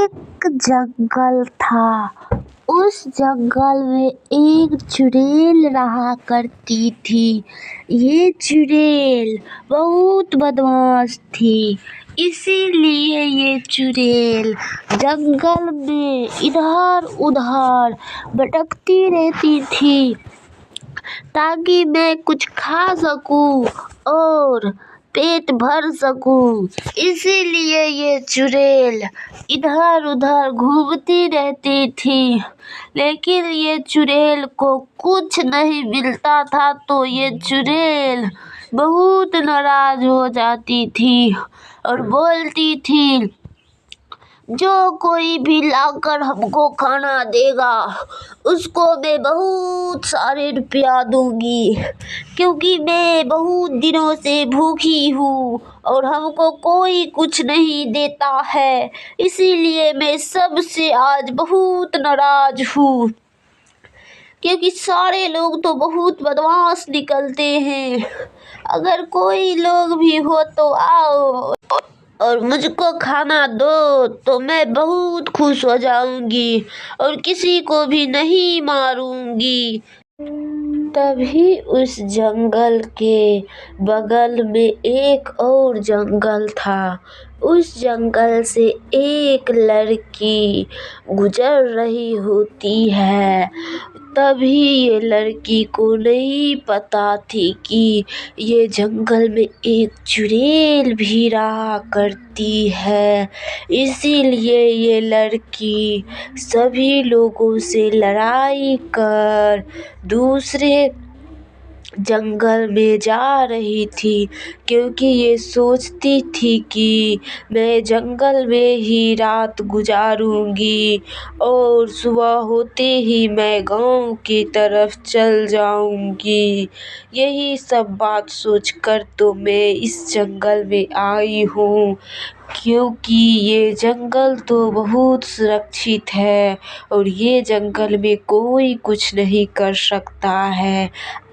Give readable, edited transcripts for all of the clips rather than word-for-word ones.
एक जंगल था। उस जंगल में एक चुड़ैल रहा करती थी। ये चुड़ैल बहुत बदमाश थी, इसीलिए ये चुड़ैल जंगल में इधर उधर भटकती रहती थी ताकि मैं कुछ खा सकूं और पेट भर सकूं। इसीलिए ये चुड़ैल इधर उधर घूमती रहती थी। लेकिन ये चुड़ैल को कुछ नहीं मिलता था तो ये चुड़ैल बहुत नाराज हो जाती थी और बोलती थी, जो कोई भी लाकर हमको खाना देगा उसको मैं बहुत सारे रुपया दूंगी, क्योंकि मैं बहुत दिनों से भूखी हूँ और हमको कोई कुछ नहीं देता है। इसीलिए मैं सबसे आज बहुत नाराज हूँ, क्योंकि सारे लोग तो बहुत बदमाश निकलते हैं। अगर कोई लोग भी हो तो आओ और मुझको खाना दो तो मैं बहुत खुश हो जाऊंगी और किसी को भी नहीं मारूंगी। तभी उस जंगल के बगल में एक और जंगल था। उस जंगल से एक लड़की गुजर रही होती है। तभी ये लड़की को नहीं पता थी कि ये जंगल में एक चुड़ैल भी रहा करती है। इसीलिए ये लड़की सभी लोगों से लड़ाई कर दूसरे जंगल में जा रही थी, क्योंकि ये सोचती थी कि मैं जंगल में ही रात गुजारूंगी और सुबह होते ही मैं गांव की तरफ चल जाऊंगी। यही सब बात सोचकर तो मैं इस जंगल में आई हूँ, क्योंकि ये जंगल तो बहुत सुरक्षित है और ये जंगल में कोई कुछ नहीं कर सकता है।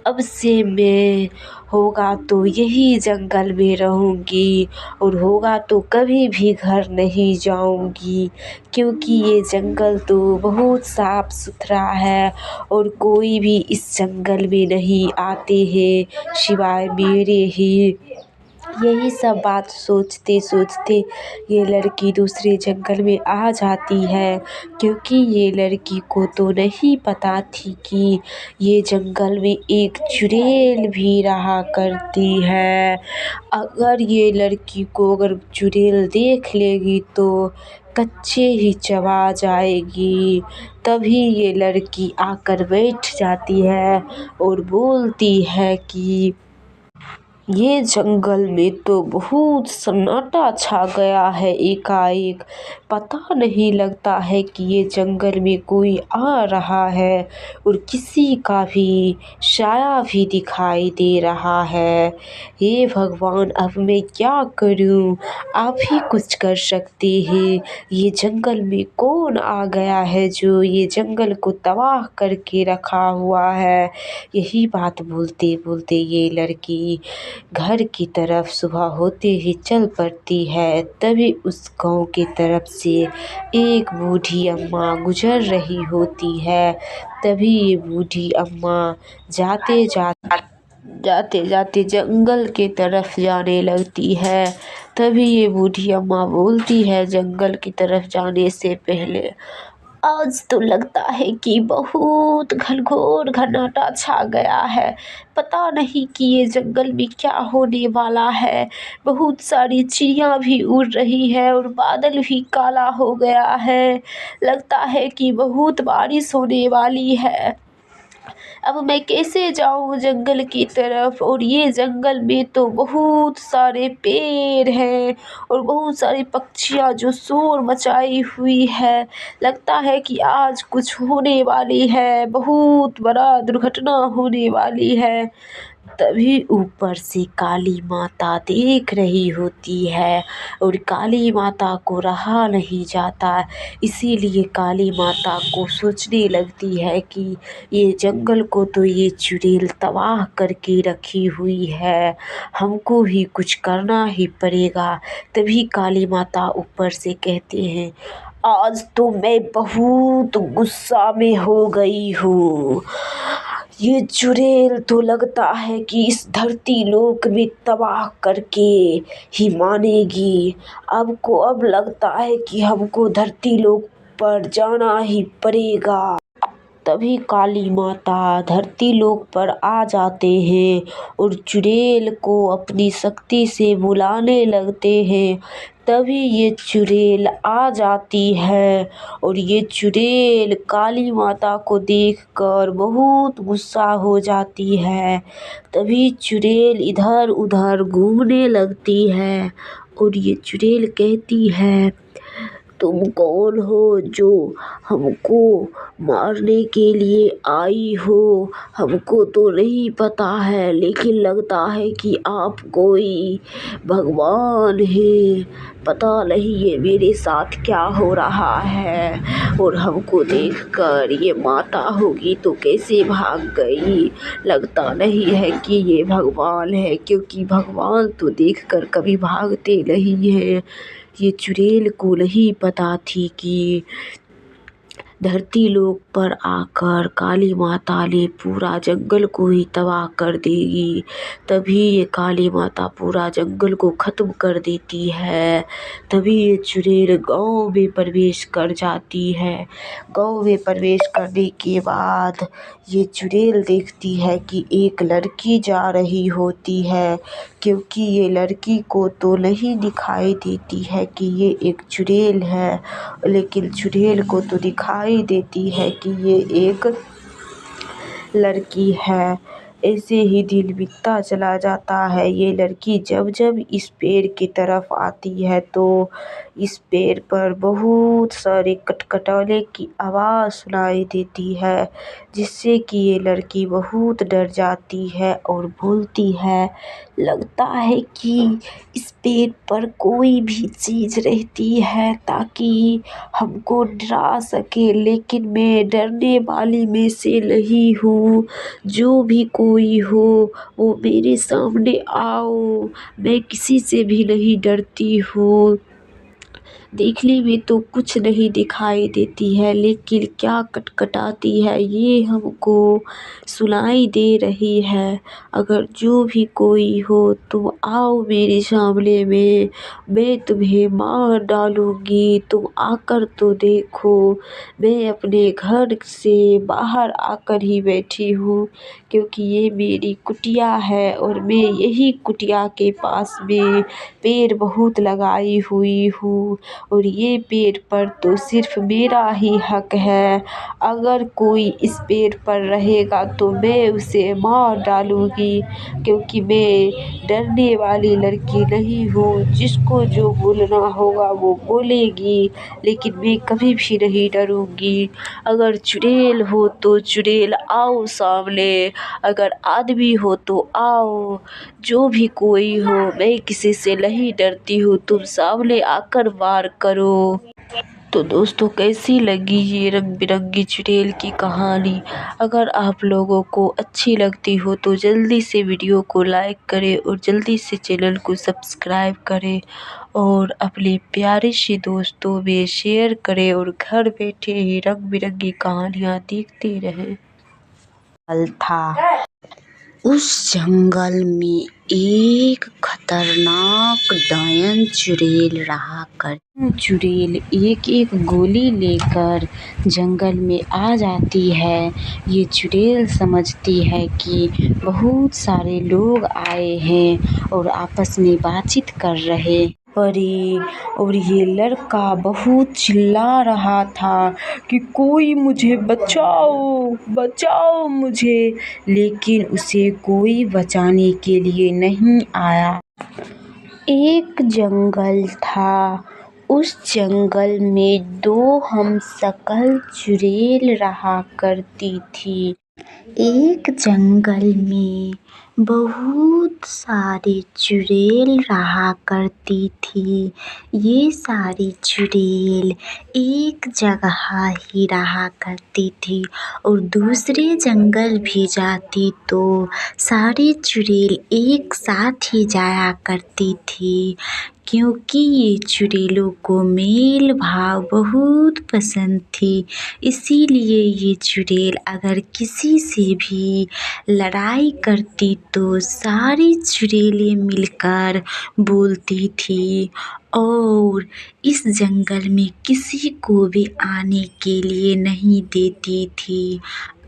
अब से मैं होगा तो यही जंगल में रहूंगी और होगा तो कभी भी घर नहीं जाऊंगी, क्योंकि ये जंगल तो बहुत साफ सुथरा है और कोई भी इस जंगल में नहीं आते हैं सिवाय मेरे ही। यही सब बात सोचते सोचते ये लड़की दूसरे जंगल में आ जाती है, क्योंकि ये लड़की को तो नहीं पता थी कि ये जंगल में एक चुड़ैल भी रहा करती है। अगर ये लड़की को अगर चुड़ैल देख लेगी तो कच्चे ही चबा जाएगी। तभी ये लड़की आकर बैठ जाती है और बोलती है कि ये जंगल में तो बहुत सन्नाटा छा गया है। एकाएक पता नहीं लगता है कि ये जंगल में कोई आ रहा है और किसी का भी साया भी दिखाई दे रहा है। हे भगवान, अब मैं क्या करूं? आप ही कुछ कर सकते हैं। ये जंगल में कौन आ गया है जो ये जंगल को तबाह करके रखा हुआ है? यही बात बोलते बोलते ये लड़की घर की तरफ सुबह होते ही चल पड़ती है। तभी उस गांव की तरफ से एक बूढ़ी अम्मा गुजर रही होती है। तभी ये बूढ़ी अम्मा जाते जाते जंगल के तरफ जाने लगती है। तभी ये बूढ़ी अम्मा बोलती है, जंगल की तरफ जाने से पहले, आज तो लगता है कि बहुत घनघोर घनाटा छा गया है। पता नहीं कि ये जंगल में क्या होने वाला है। बहुत सारी चिड़िया भी उड़ रही है और बादल भी काला हो गया है। लगता है कि बहुत बारिश होने वाली है। अब मैं कैसे जाऊं जंगल की तरफ? और ये जंगल में तो बहुत सारे पेड़ हैं और बहुत सारी पक्षियां जो शोर मचाई हुई है। लगता है कि आज कुछ होने वाली है, बहुत बड़ा दुर्घटना होने वाली है। तभी ऊपर से काली माता देख रही होती है और काली माता को रहा नहीं जाता। इसीलिए काली माता को सोचने लगती है कि ये जंगल को तो ये चुड़ैल तबाह करके रखी हुई है, हमको भी कुछ करना ही पड़ेगा। तभी काली माता ऊपर से कहते हैं, आज तो मैं बहुत गुस्सा में हो गई हूँ। ये चुड़ैल तो लगता है कि इस धरती लोक में तबाह करके ही मानेगी। अब लगता है कि हमको धरती लोक पर जाना ही पड़ेगा। तभी काली माता धरती लोक पर आ जाते हैं और चुड़ैल को अपनी शक्ति से बुलाने लगते हैं। तभी ये चुड़ैल आ जाती है और ये चुड़ैल काली माता को देखकर बहुत गुस्सा हो जाती है। तभी चुड़ैल इधर उधर घूमने लगती है और ये चुड़ैल कहती है, तुम कौन हो जो हमको मारने के लिए आई हो? हमको तो नहीं पता है, लेकिन लगता है कि आप कोई भगवान हैं। पता नहीं ये मेरे साथ क्या हो रहा है। और हमको देखकर ये माता होगी तो कैसे भाग गई। लगता नहीं है कि ये भगवान है, क्योंकि भगवान तो देखकर कभी भागते नहीं हैं। ये चुड़ैल को नहीं पता थी कि धरती लोक पर आकर काली माता ने पूरा जंगल को ही तबाह कर देगी। तभी ये काली माता पूरा जंगल को ख़त्म कर देती है। तभी ये चुड़ैल गांव में प्रवेश कर जाती है। गांव में प्रवेश करने के बाद ये चुड़ैल देखती है कि एक लड़की जा रही होती है, क्योंकि ये लड़की को तो नहीं दिखाई देती है कि ये एक चुड़ैल है, लेकिन चुड़ैल को तो दिखाई देती है कि ये एक लड़की है। ऐसे ही दिन बीतता चला जाता है। ये लड़की जब जब इस पेड़ की तरफ आती है तो इस पेड़ पर बहुत सारे खटखटाने की आवाज़ सुनाई देती है, जिससे कि ये लड़की बहुत डर जाती है और बोलती है, लगता है कि इस पेड़ पर कोई भी चीज़ रहती है ताकि हमको डरा सके, लेकिन मैं डरने वाली में से नहीं हूँ। जो भी कोई हो वो मेरे सामने आओ, मैं किसी से भी नहीं डरती हूँ। देखने में तो कुछ नहीं दिखाई देती है, लेकिन क्या कटकटाती है ये हमको सुनाई दे रही है। अगर जो भी कोई हो तुम आओ मेरे सामने में, मैं तुम्हें मार डालूँगी। तुम आकर तो देखो, मैं अपने घर से बाहर आकर ही बैठी हूँ, क्योंकि ये मेरी कुटिया है और मैं यही कुटिया के पास में पेड़ बहुत लगाई हुई हूँ और ये पेड़ पर तो सिर्फ मेरा ही हक है। अगर कोई इस पेड़ पर रहेगा तो मैं उसे मार डालूँगी, क्योंकि मैं डरने वाली लड़की नहीं हूँ। जिसको जो बोलना होगा वो बोलेगी, लेकिन मैं कभी भी नहीं डरूँगी। अगर चुड़ैल हो तो चुड़ैल आओ सामने, अगर आदमी हो तो आओ, जो भी कोई हो, मैं किसी से नहीं डरती हूँ। तुम सामने आकर वार करो। तो दोस्तों, कैसी लगी ये रंग बिरंगी चुड़ैल की कहानी? अगर आप लोगों को अच्छी लगती हो तो जल्दी से वीडियो को लाइक करें और जल्दी से चैनल को सब्सक्राइब करें और अपने प्यारे से दोस्तों में शेयर करें और घर बैठे ही रंग बिरंगी कहानियाँ देखते रहें। था उस जंगल में एक खतरनाक डायन चुड़ैल रहा कर। चुड़ैल एक एक गोली लेकर जंगल में आ जाती है। ये चुड़ैल समझती है कि बहुत सारे लोग आए हैं और आपस में बातचीत कर रहे परी, और ये लड़का बहुत चिल्ला रहा था कि कोई मुझे बचाओ, बचाओ मुझे, लेकिन उसे कोई बचाने के लिए नहीं आया। एक जंगल था। उस जंगल में दो हमशक्ल चुड़ैल रहा करती थी। एक जंगल में बहुत सारी चुड़ैल रहा करती थी। ये सारी चुड़ैल एक जगह ही रहा करती थी और दूसरे जंगल भी जाती तो सारी चुड़ैल एक साथ ही जाया करती थी, क्योंकि ये चुड़ैलों को मेल भाव बहुत पसंद थी। इसीलिए ये चुड़ैल अगर किसी से भी लड़ाई करती तो सारी चुड़ैलें मिलकर बोलती थी और इस जंगल में किसी को भी आने के लिए नहीं देती थी।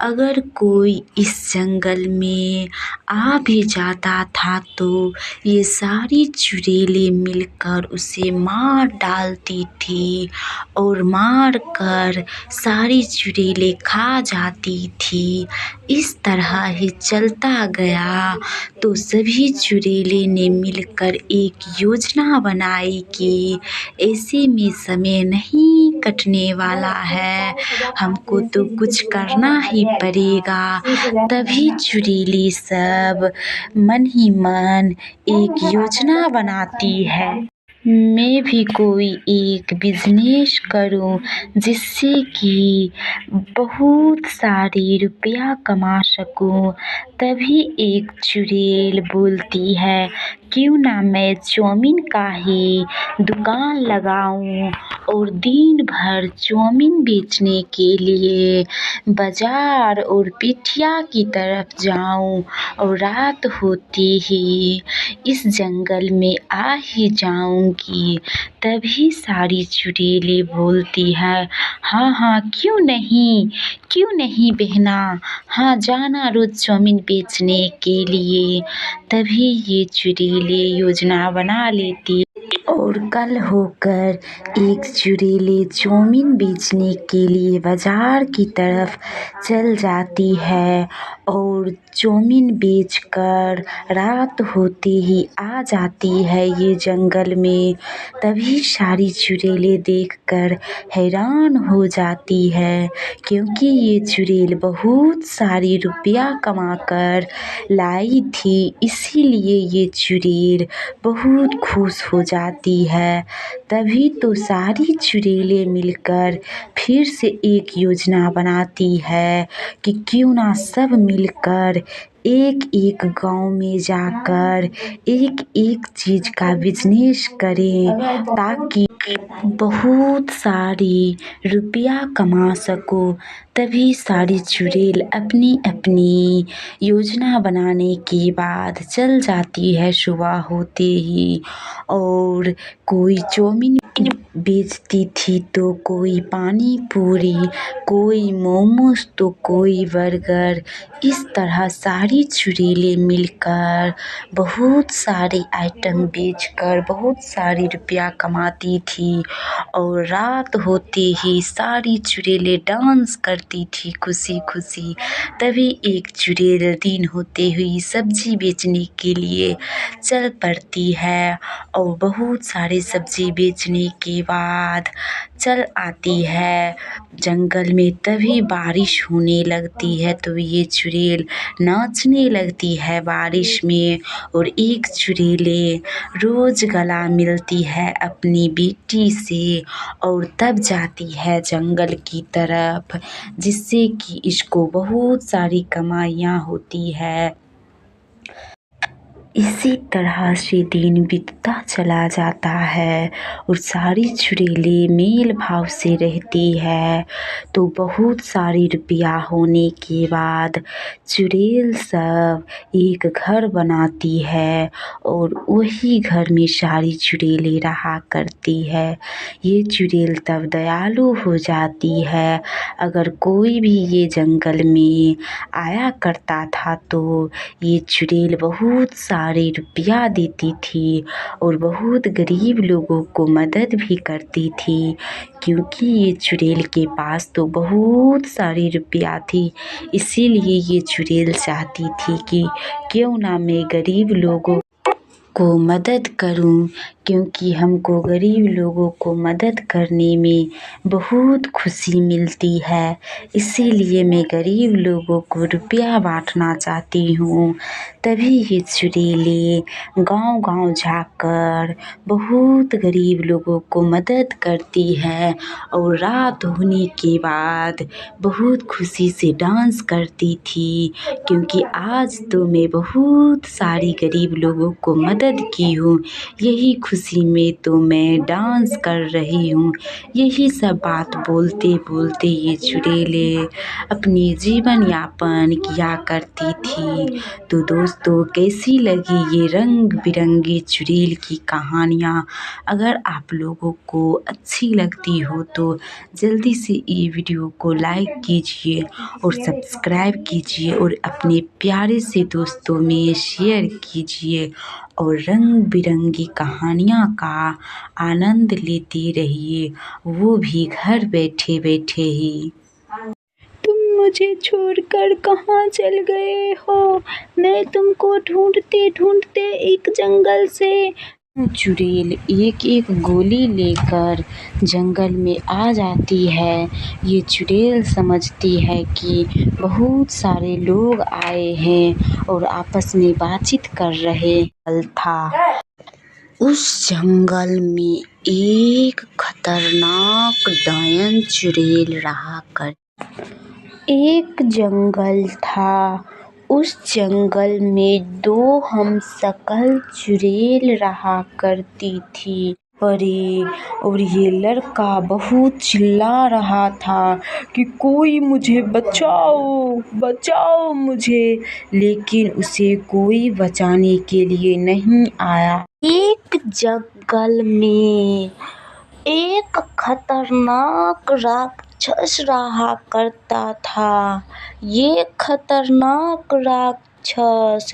अगर कोई इस जंगल में आ भी जाता था तो ये सारी चुड़ैलें मिलकर उसे मार डालती थी और मार कर सारी चुड़ैलें खा जाती थी। इस तरह ही चलता गया तो सभी चुड़ैलें ने मिलकर एक योजना बनाई कि ऐसे में समय नहीं कटने वाला है, हमको तो कुछ करना ही पड़ेगा। तभी चुड़ैलें सब मन ही मन एक योजना बनाती है, मैं भी कोई एक बिजनेस करूं जिससे कि बहुत सारी रुपया कमा सकूं। तभी एक चुड़ैल बोलती है, क्यों ना मैं चाउमीन का ही दुकान लगाऊं और दिन भर चाउमीन बेचने के लिए बाजार और पिठिया की तरफ जाऊं और रात होते ही इस जंगल में आ ही जाऊंगी। तभी सारी चुड़ैलें बोलती है, हाँ हाँ क्यों नहीं बहना, हाँ जाना रोज चाउमीन बेचने के लिए। तभी ये चुड़ैलें योजना बना लेती और कल होकर एक चुड़ैल चाउमीन बेचने के लिए बाजार की तरफ चल जाती है और चाउमीन बेचकर रात होते ही आ जाती है ये जंगल में। तभी सारी चुड़ैलें देखकर हैरान हो जाती है, क्योंकि ये चुड़ैल बहुत सारी रुपया कमाकर लाई थी। इसीलिए ये चुड़ैल बहुत खुश हो जाती है। तभी तो सारी चुड़ैलें मिलकर फिर से एक योजना बनाती है कि क्यों ना सब मिलकर एक एक गांव में जाकर एक एक चीज़ का बिजनेस करें ताकि बहुत सारी रुपया कमा सको। तभी सारी चुड़ैल अपनी अपनी योजना बनाने के बाद चल जाती है सुबह होते ही, और कोई चाउमीन बेचती थी तो कोई पानी पूरी, कोई मोमोज तो कोई बर्गर। इस तरह सारी चुड़ैलें मिलकर बहुत सारे आइटम बेचकर बहुत सारी रुपया कमाती थी और रात होते ही सारी चुड़ैलें डांस करती थी खुशी खुशी। तभी एक चुड़ैल दिन होते हुए सब्जी बेचने के लिए चल पड़ती है और बहुत सारे सब्जी बेचने के बाद चल आती है जंगल में। तभी बारिश होने लगती है तो ये चुड़ैल नाचने लगती है बारिश में और एक चुड़ैल रोज गला मिलती है अपनी बेटी से और तब जाती है जंगल की तरफ, जिससे कि इसको बहुत सारी कमाइयाँ होती है। इसी तरह से दिन बीतता चला जाता है और सारी चुड़ैलें मेल भाव से रहती है। तो बहुत सारी रुपया होने के बाद चुड़ैल सब एक घर बनाती है और वही घर में सारी चुड़ैलें रहा करती है। ये चुड़ैल तब दयालु हो जाती है। अगर कोई भी ये जंगल में आया करता था तो ये चुड़ैल बहुत सारे रुपया देती थी और बहुत गरीब लोगों को मदद भी करती थी, क्योंकि ये चुड़ैल के पास तो बहुत सारी रुपया थी। इसीलिए ये चुड़ैल चाहती थी कि क्यों ना मैं गरीब लोगों को मदद करूं, क्योंकि हमको गरीब लोगों को मदद करने में बहुत खुशी मिलती है। इसीलिए मैं गरीब लोगों को रुपया बांटना चाहती हूँ। तभी ये चुड़ैलें गांव-गांव जाकर बहुत गरीब लोगों को मदद करती है और रात होने के बाद बहुत खुशी से डांस करती थी, क्योंकि आज तो मैं बहुत सारी गरीब लोगों को मदद की हूँ। यही खुशी में तो मैं डांस कर रही हूँ। यही सब बात बोलते बोलते ये चुड़ैले अपनी जीवन यापन किया करती थी। तो दोस्तों, कैसी लगी ये रंग बिरंगी चुड़ैल की कहानियाँ? अगर आप लोगों को अच्छी लगती हो तो जल्दी से ये वीडियो को लाइक कीजिए और सब्सक्राइब कीजिए और अपने प्यारे से दोस्तों में शेयर कीजिए और रंग बिरंगी कहानियाँ का आनंद लेते रहिए, वो भी घर बैठे बैठे ही। तुम मुझे छोड़कर कहाँ चल गए हो? मैं तुमको ढूंढते ढूंढते एक जंगल से। चुड़ैल एक एक गोली लेकर जंगल में आ जाती है। ये चुड़ैल समझती है कि बहुत सारे लोग आए हैं और आपस में बातचीत कर रहे था। उस जंगल में एक खतरनाक डायन चुड़ैल रहा कर। एक जंगल था, उस जंगल में दो हमशक्ल चुड़ैल रहा करती थी। अरे, और ये लड़का बहुत चिल्ला रहा था कि कोई मुझे बचाओ, बचाओ मुझे, लेकिन उसे कोई बचाने के लिए नहीं आया। एक जंगल में एक खतरनाक राक्षस रहा करता था। ये खतरनाक राक्षस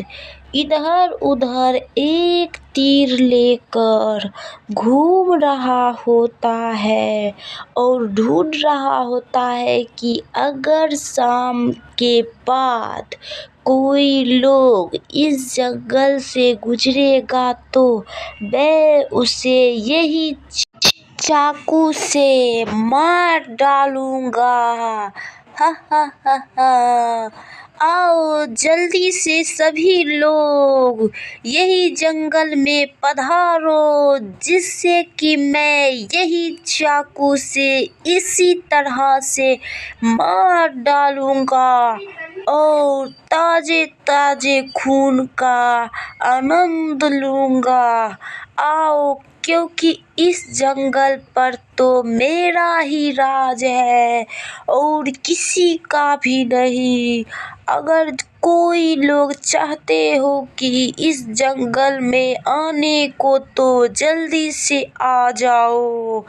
इधर उधर एक तीर लेकर घूम रहा होता है और ढूंढ रहा होता है कि अगर शाम के बाद कोई लोग इस जंगल से गुजरेगा तो मैं उसे यही चाकू से मार डालूंगा। हा हा हा हा। आओ जल्दी से सभी लोग यही जंगल में पधारो, जिससे कि मैं यही चाकू से इसी तरह से मार डालूंगा और ताजे ताजे खून का आनंद लूंगा। आओ, क्योंकि इस जंगल पर तो मेरा ही राज है और किसी का भी नहीं। अगर कोई लोग चाहते हो कि इस जंगल में आने को तो जल्दी से आ जाओ,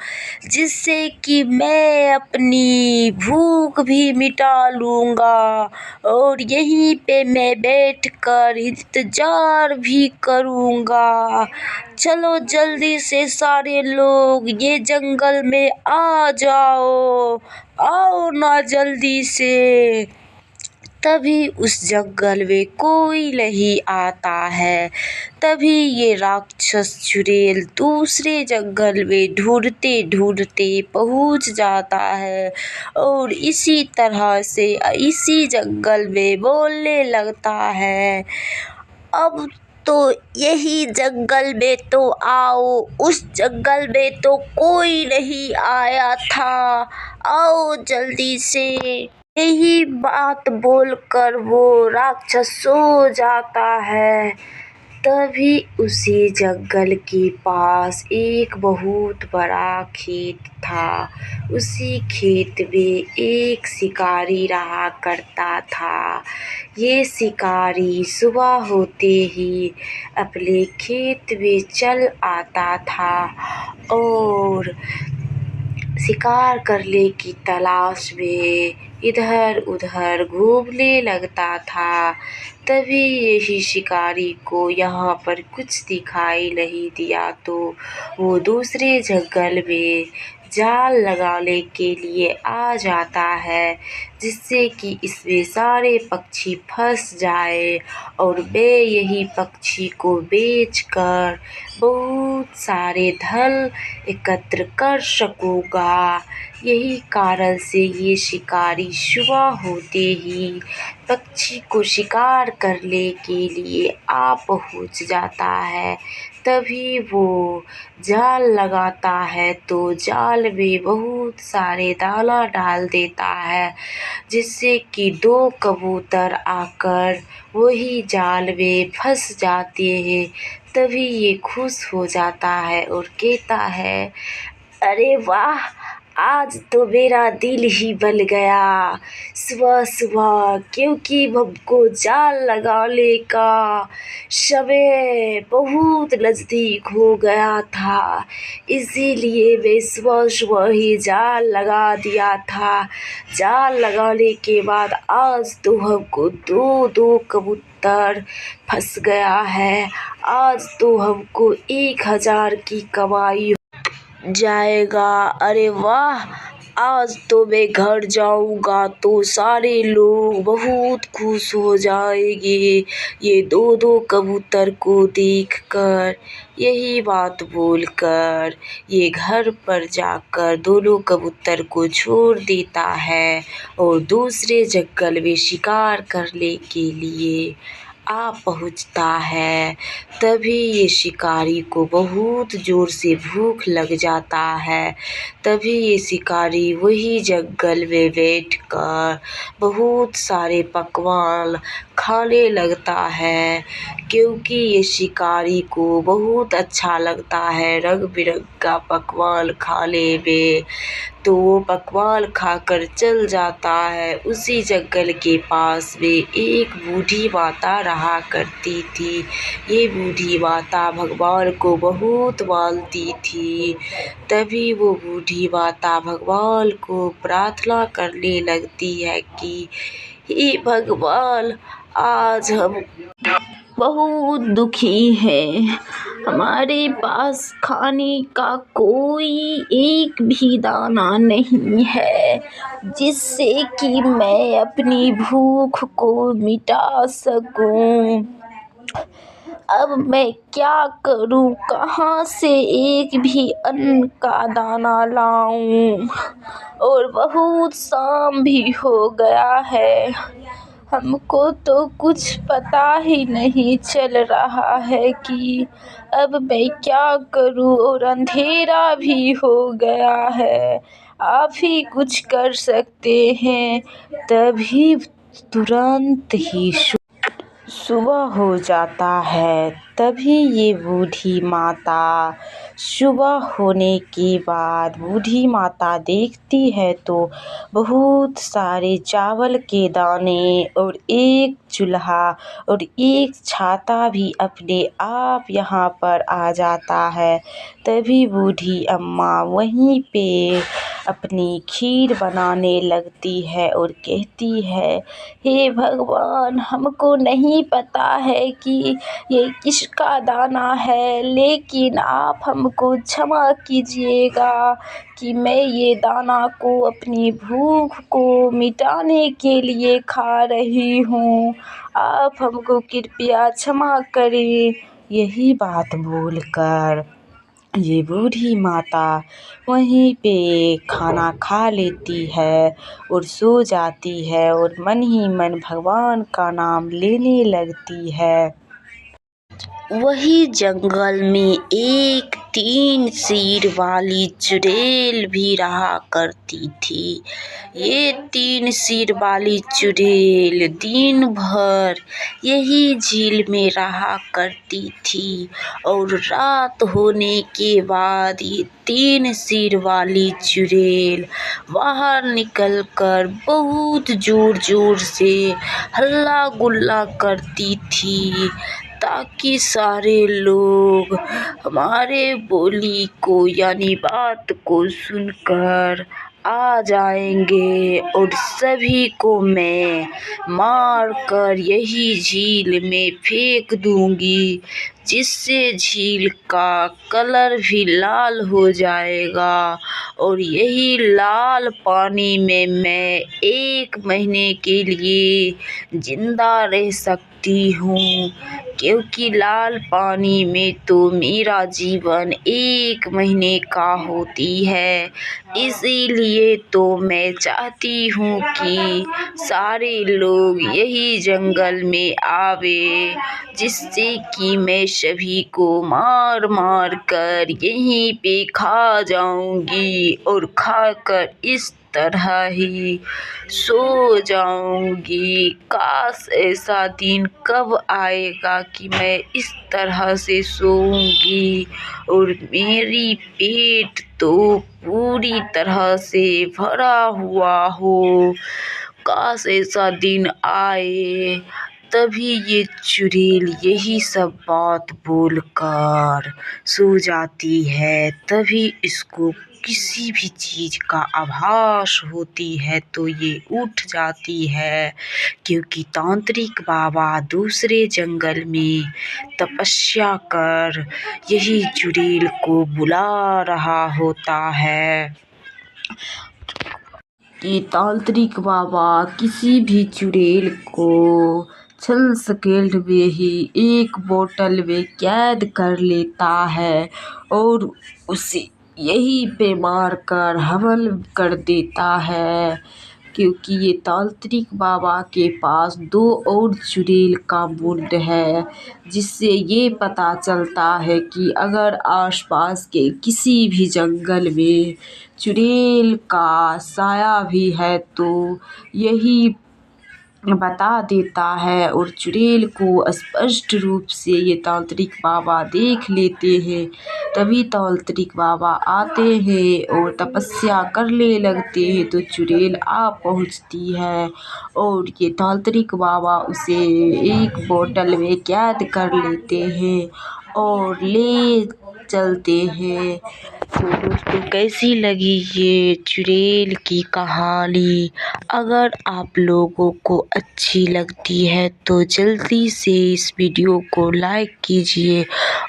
जिससे कि मैं अपनी भूख भी मिटा लूँगा और यहीं पे मैं बैठकर इंतज़ार भी करूँगा। चलो जल्दी से सारे लोग ये जंगल में आ जाओ, आओ ना जल्दी से। तभी उस जंगल में कोई नहीं आता है। तभी ये राक्षस चुड़ैल दूसरे जंगल में ढूंढते ढूंढते पहुंच जाता है और इसी तरह से इसी जंगल में बोलने लगता है, अब तो यही जंगल में तो आओ, उस जंगल में तो कोई नहीं आया था, आओ जल्दी से। यही बात बोलकर वो राक्षस सो जाता है। तभी उसी जंगल के पास एक बहुत बड़ा खेत था। उसी खेत में एक शिकारी रहा करता था। ये शिकारी सुबह होते ही अपने खेत में चल आता था और शिकार करने की तलाश में इधर उधर घूमने लगता था। तभी यही शिकारी को यहाँ पर कुछ दिखाई नहीं दिया तो वो दूसरे जंगल में जाल लगाने के लिए आ जाता है, जिससे कि इसमें सारे पक्षी फंस जाए और मैं यही पक्षी को बेचकर बहुत सारे धन एकत्र कर सकूँगा। यही कारण से ये शिकारी सुबह होते ही पक्षी को शिकार करने के लिए आ पहुँच जाता है। तभी वो जाल लगाता है तो जाल में बहुत सारे दाना डाल देता है, जिससे कि दो कबूतर आकर वही जाल में फंस जाते हैं। तभी ये खुश हो जाता है और कहता है, अरे वाह, आज तो मेरा दिल ही बन गया सुबह सुबह, क्योंकि हमको जाल लगाने का समय बहुत नज़दीक हो गया था, इसीलिए मैं सुबह सुबह ही जाल लगा दिया था। जाल लगाने के बाद आज तो हमको दो दो कबूतर फंस गया है। आज तो हमको 1000 की कमाई जाएगा। अरे वाह, आज तो मैं घर जाऊंगा तो सारे लोग बहुत खुश हो जाएंगे ये दो दो कबूतर को देखकर। यही बात बोलकर ये घर पर जाकर दोनों कबूतर को छोड़ देता है और दूसरे जंगल में शिकार करने के लिए आ पहुँचता है। तभी ये शिकारी को बहुत ज़ोर से भूख लग जाता है। तभी ये शिकारी वही जंगल में बैठकर बहुत सारे पकवान खाने लगता है, क्योंकि ये शिकारी को बहुत अच्छा लगता है रंग बिरंगा पकवान खाने में। तो वो पकवान खाकर चल जाता है। उसी जंगल के पास में एक बूढ़ी माता रहा करती थी। ये बूढ़ी माता भगवान को बहुत मानती थी। तभी वो बूढ़ी माता भगवान को प्रार्थना करने लगती है कि हे भगवान, आज हम बहुत दुखी हैं। हमारे पास खाने का कोई एक भी दाना नहीं है जिससे कि मैं अपनी भूख को मिटा सकूं। अब मैं क्या करूं? कहाँ से एक भी अन्न का दाना लाऊं? और बहुत शाम भी हो गया है। हमको तो कुछ पता ही नहीं चल रहा है कि अब मैं क्या करूं, और अंधेरा भी हो गया है। आप ही कुछ कर सकते हैं। तभी तुरंत ही सुबह हो जाता है। तभी ये बूढ़ी माता, सुबह होने के बाद बूढ़ी माता देखती है तो बहुत सारे चावल के दाने और एक चूल्हा और एक छाता भी अपने आप यहाँ पर आ जाता है। तभी बूढ़ी अम्मा वहीं पे अपनी खीर बनाने लगती है और कहती है, हे भगवान, हमको नहीं पता है कि ये किसका दाना है, लेकिन आप हमको क्षमा कीजिएगा कि मैं ये दाना को अपनी भूख को मिटाने के लिए खा रही हूँ। आप हमको कृपया क्षमा करें। यही बात बोलकर ये बूढ़ी माता वहीं पे खाना खा लेती है और सो जाती है और मन ही मन भगवान का नाम लेने लगती है। वही जंगल में एक 3 सिर वाली चुड़ैल भी रहा करती थी। ये 3 सिर वाली चुड़ैल दिन भर यही झील में रहा करती थी और रात होने के बाद ये 3 सिर वाली चुड़ैल बाहर निकलकर बहुत ज़ोर ज़ोर से हल्ला गुल्ला करती थी, ताकि सारे लोग हमारे बोली को यानी बात को सुनकर आ जाएंगे और सभी को मैं मार कर यही झील में फेंक दूंगी, जिससे झील का कलर भी लाल हो जाएगा और यही लाल पानी में मैं 1 महीने के लिए जिंदा रह सकती हूँ, क्योंकि लाल पानी में तो मेरा जीवन 1 महीने का होती है। इसीलिए तो मैं चाहती हूँ कि सारे लोग यही जंगल में आवे, जिससे कि मैं सभी को मार मार कर यहीं पे खा जाऊंगी और खाकर इस तरह ही सो जाऊंगी। काश ऐसा दिन कब आएगा कि मैं इस तरह से सोऊंगी और मेरी पेट तो पूरी तरह से भरा हुआ हो। काश ऐसा दिन आए। तभी ये चुड़ैल यही सब बात बोलकर सो जाती है। तभी इसको किसी भी चीज़ का आभास होती है तो ये उठ जाती है, क्योंकि तांत्रिक बाबा दूसरे जंगल में तपस्या कर यही चुड़ैल को बुला रहा होता है कि तांत्रिक बाबा किसी भी चुड़ैल को छल सेकंड में ही एक बोतल में कैद कर लेता है और उसे यहीं पे मार कर हमल कर देता है, क्योंकि ये तांत्रिक बाबा के पास 2 और चुड़ैल का मुंड है, जिससे ये पता चलता है कि अगर आसपास के किसी भी जंगल में चुड़ैल का साया भी है तो यही बता देता है और चुड़ैल को स्पष्ट रूप से ये तांत्रिक बाबा देख लेते हैं। तभी तांत्रिक बाबा आते हैं और तपस्या करने लगते हैं तो चुड़ैल आ पहुंचती है और ये तांत्रिक बाबा उसे एक बोतल में कैद कर लेते हैं और ले चलते हैं। तो दोस्तों, कैसी लगी ये चुड़ैल की कहानी? अगर आप लोगों को अच्छी लगती है तो जल्दी से इस वीडियो को लाइक कीजिए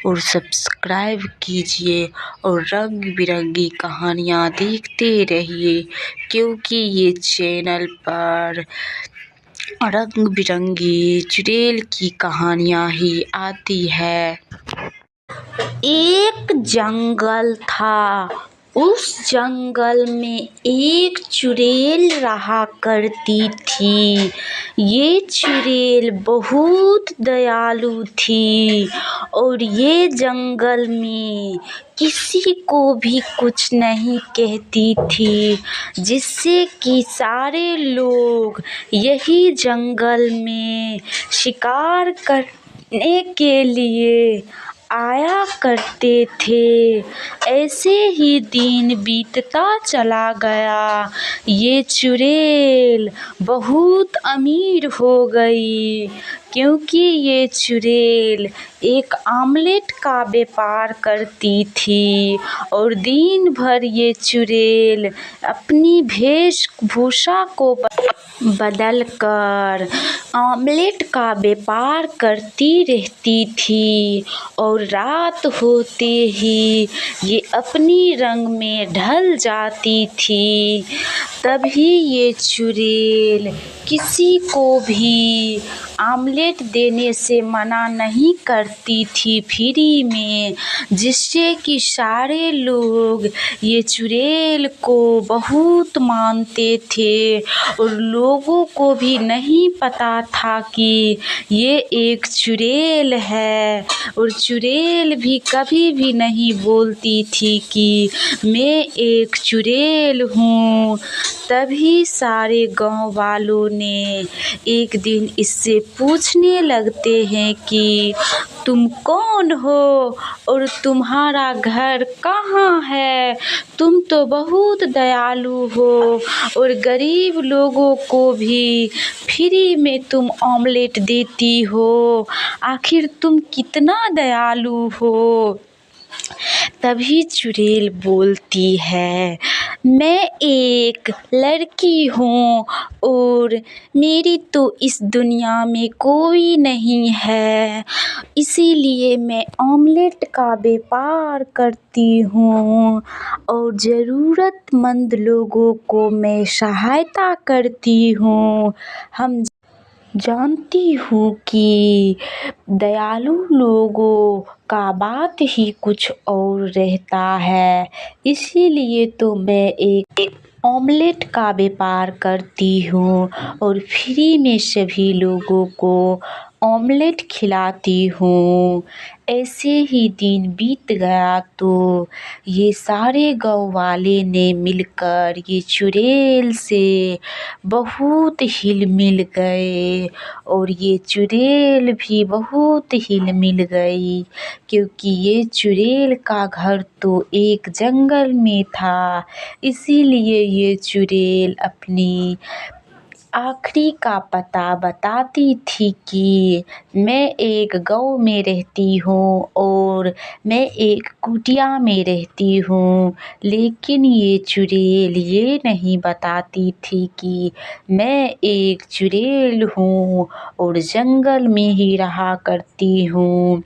और सब्सक्राइब कीजिए और रंग बिरंगी कहानियाँ देखते रहिए, क्योंकि ये चैनल पर रंग बिरंगी चुड़ैल की कहानियाँ ही आती है। एक जंगल था। उस जंगल में एक चुड़ैल रहा करती थी। ये चुड़ैल बहुत दयालु थी और ये जंगल में किसी को भी कुछ नहीं कहती थी, जिससे कि सारे लोग यही जंगल में शिकार करने के लिए आया करते थे। ऐसे ही दिन बीतता चला गया। ये चुड़ैल बहुत अमीर हो गई, क्योंकि ये चुड़ैल एक आमलेट का व्यापार करती थी और दिन भर ये चुड़ैल अपनी वेशभूषा को बदल कर आमलेट का व्यापार करती रहती थी और रात होते ही ये अपनी रंग में ढल जाती थी। तभी ये चुड़ैल किसी को भी आमलेट देने से मना नहीं करती थी फ्री में, जिससे कि सारे लोग ये चुड़ैल को बहुत मानते थे और लोगों को भी नहीं पता था कि ये एक चुड़ैल है। और चुड़ैल भी कभी भी नहीं बोलती थी कि मैं एक चुड़ैल हूँ। तभी सारे गांव वालों ने एक दिन इससे पूछने लगते हैं कि तुम कौन हो और तुम्हारा घर कहाँ है? तुम तो बहुत दयालु हो और गरीब लोगों को भी फ्री में तुम ऑमलेट देती हो। आखिर तुम कितना दयालु हो? तभी चुड़ैल बोलती है, मैं एक लड़की हूँ और मेरी तो इस दुनिया में कोई नहीं है, इसीलिए मैं ऑमलेट का व्यापार करती हूँ और ज़रूरतमंद लोगों को मैं सहायता करती हूँ। हम जानती हूँ कि दयालु लोगों का बात ही कुछ और रहता है, इसीलिए तो मैं एक ऑमलेट का व्यापार करती हूँ और फ्री में सभी लोगों को ऑमलेट खिलाती हूँ। ऐसे ही दिन बीत गया तो ये सारे गाँव वाले ने मिलकर ये चुड़ैल से बहुत हिल मिल गए और ये चुड़ैल भी बहुत हिल मिल गई, क्योंकि ये चुड़ैल का घर तो एक जंगल में था। इसीलिए ये चुड़ैल अपनी आखिरी का पता बताती थी कि मैं एक गाँव में रहती हूँ और मैं एक कुटिया में रहती हूँ। लेकिन ये चुड़ैल ये नहीं बताती थी कि मैं एक चुड़ैल हूँ और जंगल में ही रहा करती हूँ।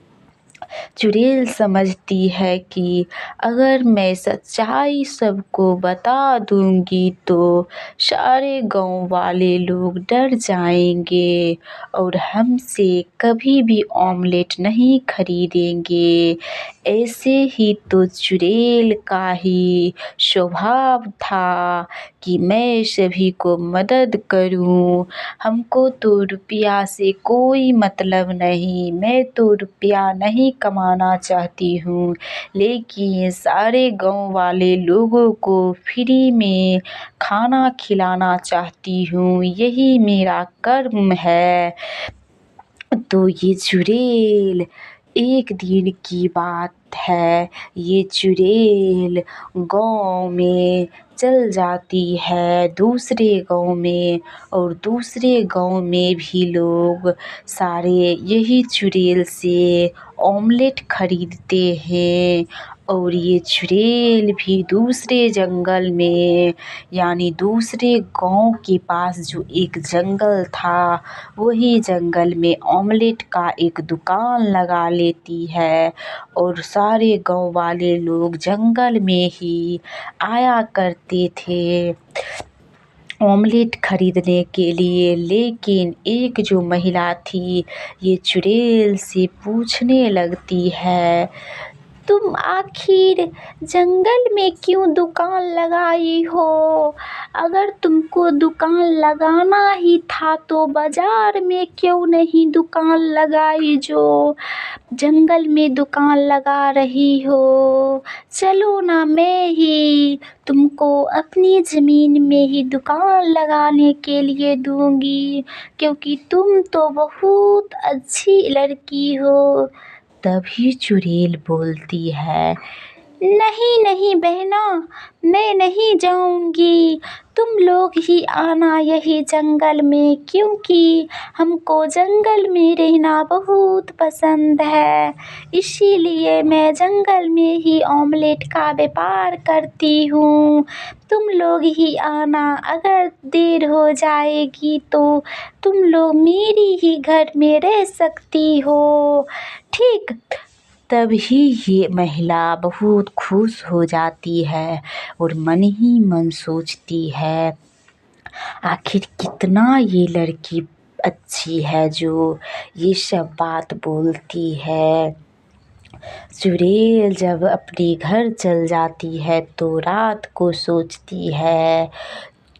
चुड़ैल समझती है कि अगर मैं सच्चाई सबको बता दूंगी तो सारे गाँव वाले लोग डर जाएंगे और हमसे कभी भी ऑमलेट नहीं खरीदेंगे। ऐसे ही तो चुड़ैल का ही स्वभाव था कि मैं सभी को मदद करूं। हमको तो रुपया से कोई मतलब नहीं, मैं तो रुपया नहीं कमाना चाहती हूँ, लेकिन सारे गाँव वाले लोगों को फ्री में खाना खिलाना चाहती हूँ, यही मेरा कर्म है। तो ये चुड़ैल एक दिन की बात है, ये चुड़ैल गाँव में चल जाती है दूसरे गाँव में और दूसरे गाँव में भी लोग सारे यही चुड़ैल से ऑमलेट खरीदते हैं। और ये चुड़ैल भी दूसरे जंगल में यानी दूसरे गाँव के पास जो एक जंगल था वही जंगल में ऑमलेट का एक दुकान लगा लेती है और सारे गाँव वाले लोग जंगल में ही आया करते थे ऑमलेट खरीदने के लिए। लेकिन एक जो महिला थी ये चुड़ैल से पूछने लगती है, तुम आखिर जंगल में क्यों दुकान लगाई हो? अगर तुमको दुकान लगाना ही था तो बाजार में क्यों नहीं दुकान लगाई जो जंगल में दुकान लगा रही हो? चलो ना, मैं ही तुमको अपनी ज़मीन में ही दुकान लगाने के लिए दूंगी, क्योंकि तुम तो बहुत अच्छी लड़की हो। तभी चुड़ैल बोलती है, नहीं नहीं बहना, मैं नहीं जाऊंगी, तुम लोग ही आना यही जंगल में, क्योंकि हमको जंगल में रहना बहुत पसंद है। इसीलिए मैं जंगल में ही ऑमलेट का व्यापार करती हूँ। तुम लोग ही आना, अगर देर हो जाएगी तो तुम लोग मेरी ही घर में रह सकती हो, ठीक? तभी ये महिला बहुत खुश हो जाती है और मन ही मन सोचती है, आखिर कितना ये लड़की अच्छी है जो ये सब बात बोलती है। चुड़ैल जब अपने घर चल जाती है तो रात को सोचती है,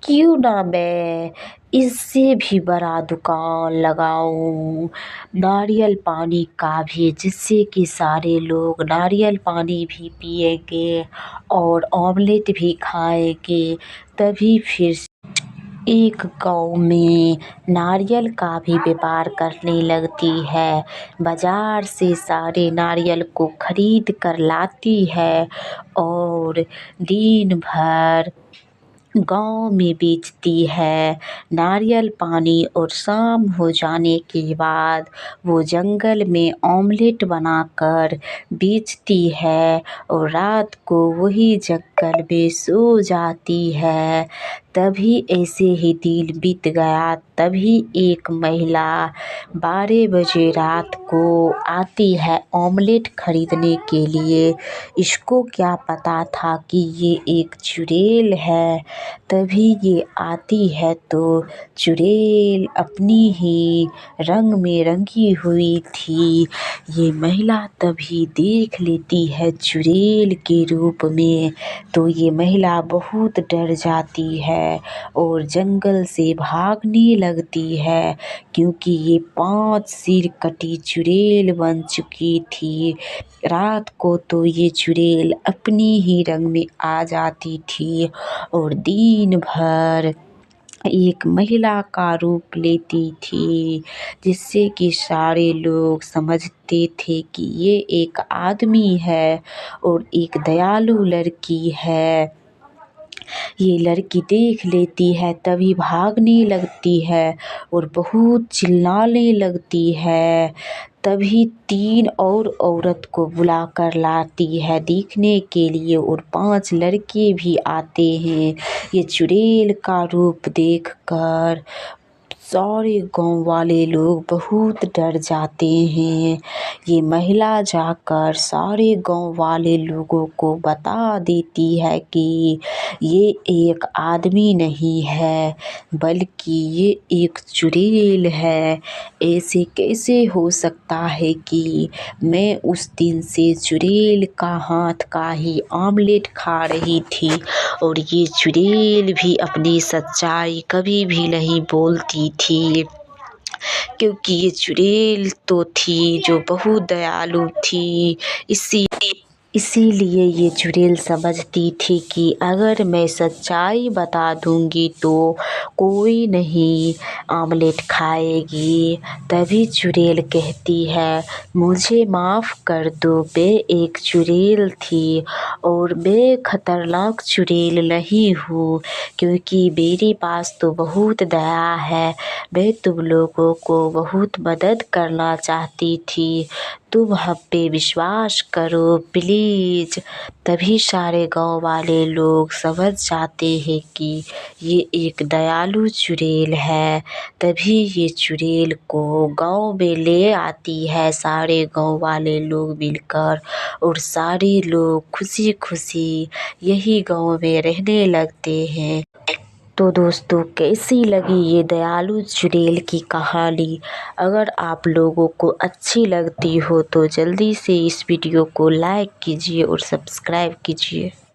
क्यों ना मैं इससे भी बड़ा दुकान लगाऊं, नारियल पानी का भी, जिससे कि सारे लोग नारियल पानी भी पिएंगे और ऑमलेट भी खाएंगे। तभी फिर एक गाँव में नारियल का भी व्यापार करने लगती है। बाज़ार से सारे नारियल को खरीद कर लाती है और दिन भर गाँव में बेचती है नारियल पानी। और शाम हो जाने के बाद वो जंगल में ऑमलेट बनाकर बेचती है और रात को वही जंगल में सो जाती है। तभी ऐसे ही दिन बीत गया। तभी एक महिला 12 बजे रात को आती है ऑमलेट खरीदने के लिए। इसको क्या पता था कि ये एक चुड़ैल है। तभी ये आती है तो चुड़ैल अपनी ही रंग में रंगी हुई थी। ये महिला तभी देख लेती है चुड़ैल के रूप में तो ये महिला बहुत डर जाती है और जंगल से भागने लगती है, क्योंकि ये 5 सिर कटी चुड़ैल बन चुकी थी। रात को तो ये चुड़ैल अपनी ही रंग में आ जाती थी और दिन भर एक महिला का रूप लेती थी, जिससे कि सारे लोग समझते थे कि ये एक आदमी है और एक दयालु लड़की है। ये लड़की देख लेती है तभी भागने लगती है और बहुत चिल्लाने लगती है। तभी 3 और औरत को बुलाकर लाती है देखने के लिए और 5 लड़के भी आते हैं। ये चुड़ैल का रूप देखकर सारे गांव वाले लोग बहुत डर जाते हैं। ये महिला जाकर सारे गांव वाले लोगों को बता देती है कि ये एक आदमी नहीं है, बल्कि ये एक चुड़ैल है। ऐसे कैसे हो सकता है कि मैं उस दिन से चुड़ैल का हाथ का ही आमलेट खा रही थी और ये चुड़ैल भी अपनी सच्चाई कभी भी नहीं बोलती थी, क्योंकि ये चुड़ैल तो थी जो बहुत दयालु थी। इसीलिए ये चुड़ैल समझती थी कि अगर मैं सच्चाई बता दूंगी तो कोई नहीं आमलेट खाएगी। तभी चुड़ैल कहती है, मुझे माफ़ कर दो, मैं एक चुड़ैल थी और मैं खतरनाक चुड़ैल नहीं हूँ, क्योंकि मेरे पास तो बहुत दया है। मैं तुम लोगों को बहुत मदद करना चाहती थी, तुम हम पे विश्वास करो प्लीज़। तभी सारे गांव वाले लोग समझ जाते हैं कि ये एक दयालु चुड़ैल है। तभी ये चुड़ैल को गांव में ले आती है सारे गांव वाले लोग मिलकर और सारे लोग खुशी खुशी यही गांव में रहने लगते हैं। तो दोस्तों, कैसी लगी ये दयालु चुड़ैल की कहानी? अगर आप लोगों को अच्छी लगती हो तो जल्दी से इस वीडियो को लाइक कीजिए और सब्सक्राइब कीजिए।